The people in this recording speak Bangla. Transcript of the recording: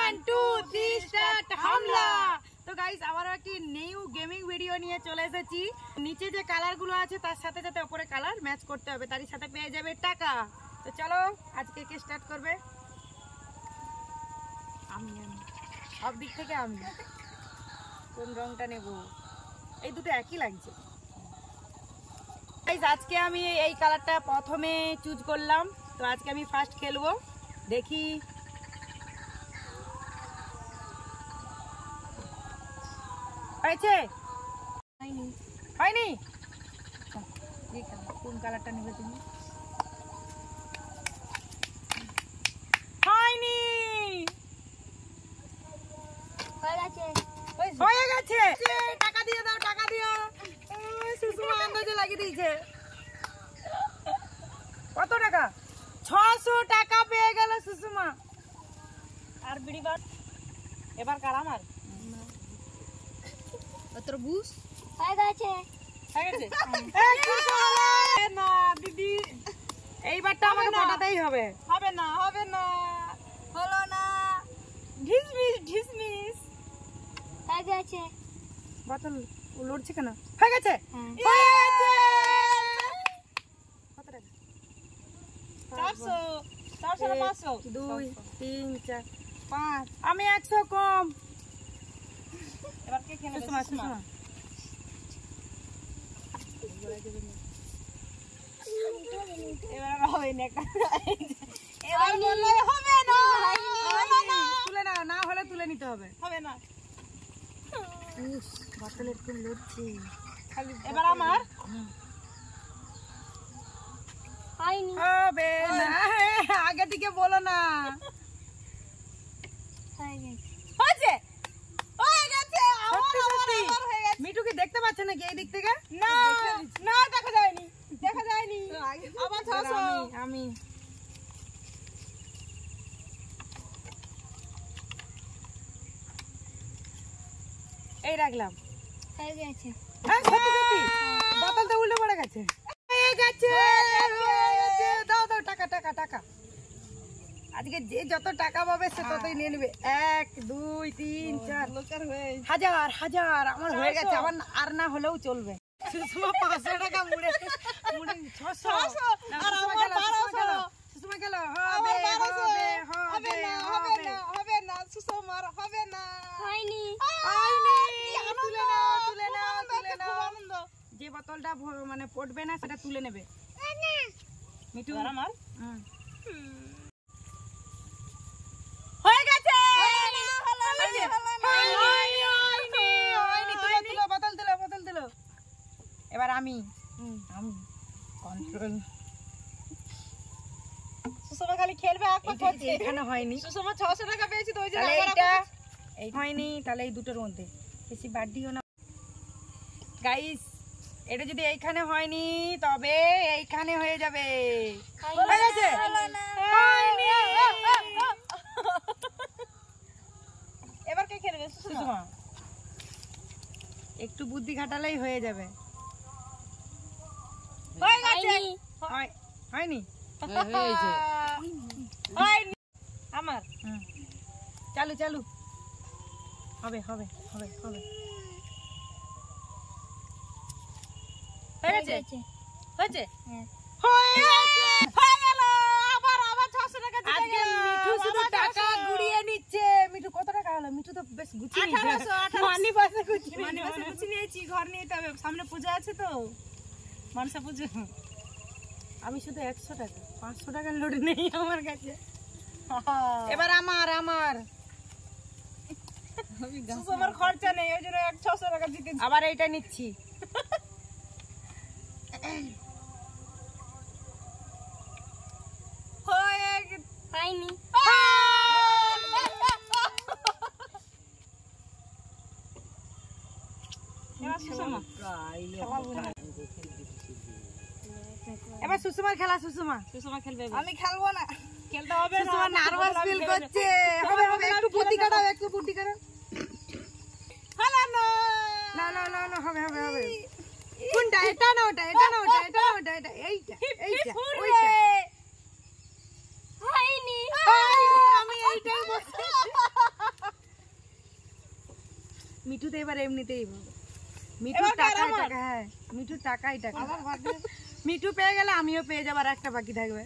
1 2 3 স্টার্ট হামলা। তো গাইস আবার একটি নিউ গেমিং ভিডিও নিয়ে চলে এসেছি। নিচে যে কালার গুলো আছে তার সাথে সাথে উপরে কালার ম্যাচ করতে হবে, তারই সাথে পেয়ে যাবে টাকা। তো চলো আজকে কে স্টার্ট করবে? আমি সব দিক থেকে আমি কোন রংটা নেব? এই দুটো একই লাগছে। গাইস আজকে আমি এই কালারটা প্রথমে চুজ করলাম, তো আজকে আমি ফার্স্ট খেলবো। দেখি হয়েছে হয়নি? কোন কালারটা নেবে তুমি? হয়নি, হয়ে গেছে। টাকা দিয়ে দাও, টাকা দিও। সুষমা আন্দাজে লাগিয়ে দিয়েছে। কত টাকা? 600 টাকা পেয়ে গেল সুষমা। আর বিড়ি বার এবার কার? আমার তরমুজ হয়ে গেছে, হয়ে গেছে। না দিদি, এইবারটা আমাকে পাঠাতেই হবে। হবে না, হবে না, হলো না। ঢিসমিস ঢিসমিস হয়ে গেছে। বোতল লড়ছে কেন? হয়ে গেছে, হয়ে গেছে। কত টাকা? 400 400 না 500? 2 3 4 5। আমি 100 কম। এবার কে খেলবে? সুষমা সুষমা। এবার হবে না, এবার বললে হবে না। তুলে না, না হলে তুলে নিতে হবে। হবে না, বোতল একটু লড়ছে। এবার আমার হবে না। আগে থেকে বলো না। মিঠুকে দেখতে পাচ্ছে নাকি এই দিক থেকে? না না, দেখা যায়নি, দেখা যায়নি। আবার 600। আমি এই রাখলাম। হয়ে গেছে। হ্যাঁ সত্যি সত্যি, বোতল তো উল্টে পড়ে গেছে। হয়ে গেছে, দাও দাও টাকা টাকা টাকা। আজকে যে যত টাকা পাবে সে ততই নিয়ে নেবে। 1 2 3 4 হাজার হাজার আমার হয়ে গেছে। আমার আর না হলেও চলবে। সুষমা 500 টাকা মুড়ে মুড়ে 600 আর আমার 1200। সুষমা গেল। হবে হবে হবে না, হবে না সুষমা, হবে না। হয়নি হয়নি। তুলে নাও তুলে নাও তুলে নাও। যে বোতলটা মানে পড়বে না সেটা তুলে নেবে। মিঠু আর আমার হয়ে গেছে। বোতল দিল বোতল দিল। এবার আমি আমি কন্ট্রোল। সুষমা খালি খেলবে, এখানে হয়নি। সুষমা 600 টাকা পেয়েছি, তো ওই যে এইটা এই হয়নি। তাহলে এই দুটোর মধ্যে বেশি বাদ দিও না গাইস। এটা যদি এইখানে হয়নি তবে এইখানে হয়ে যাবে। হয়ে গেছে, হয়নি। এবার কে খেলবে? সুষমা। একটু বুদ্ধি খাটালেই হয়ে যাবে। হয়ে গেছে, হয়নি, হয়েছে, হয়নি। আমার চালু চালু। হবে হবে হবে হবে। হয়ে গেছে, হয়েছে, হয়ে গেল। আবার আবার 600 টাকা জিতে গেল। মিঠু শুধু টাকা গুড়িয়ে নিচ্ছে। মিঠু কত টাকা হলো? মিঠু তো বেশ গুছিয়ে নিয়েছে। 1800 মানি পাশে গুছিয়ে নিয়েছি। ঘর নিয়ে যেতে হবে, সামনে পূজা আছে তো, মনসা পূজা। আমি শুধু 100 টাকা, 500 টাকার লোড নেই আমার কাছে। এবার আমার আমার সুষমার খরচা নেই, ওই জন্য 600 টাকা জিতে। আবার এইটা নিচ্ছি। হয়নি। এবার সুষমার খেলা। সুষমা সুষমা খেলবে। আমি খেলবো না, খেলতে হবে না। সুষমা নার্ভাস ফিল করছে। হবে হবে, একটু বুদ্ধি কাটাও, একটু বুদ্ধি কাটাও। হলো না, না না না না, হবে হবে হবে। কোনটা? এটা না ওটা, এটা না ওটা, এটা না ওটা, এটা এইটা এইটা ওইটা। হয়নি, আমি এইটাই বলছি। মিঠু তো এবার এমনিতেই ভালো। মিঠু টাকায় টাকা, হ্যাঁ মিঠু টাকাই টাকা। মিঠু পেয়ে গেলে আমিও পেয়ে যাবো, আর একটা বাকি থাকবে।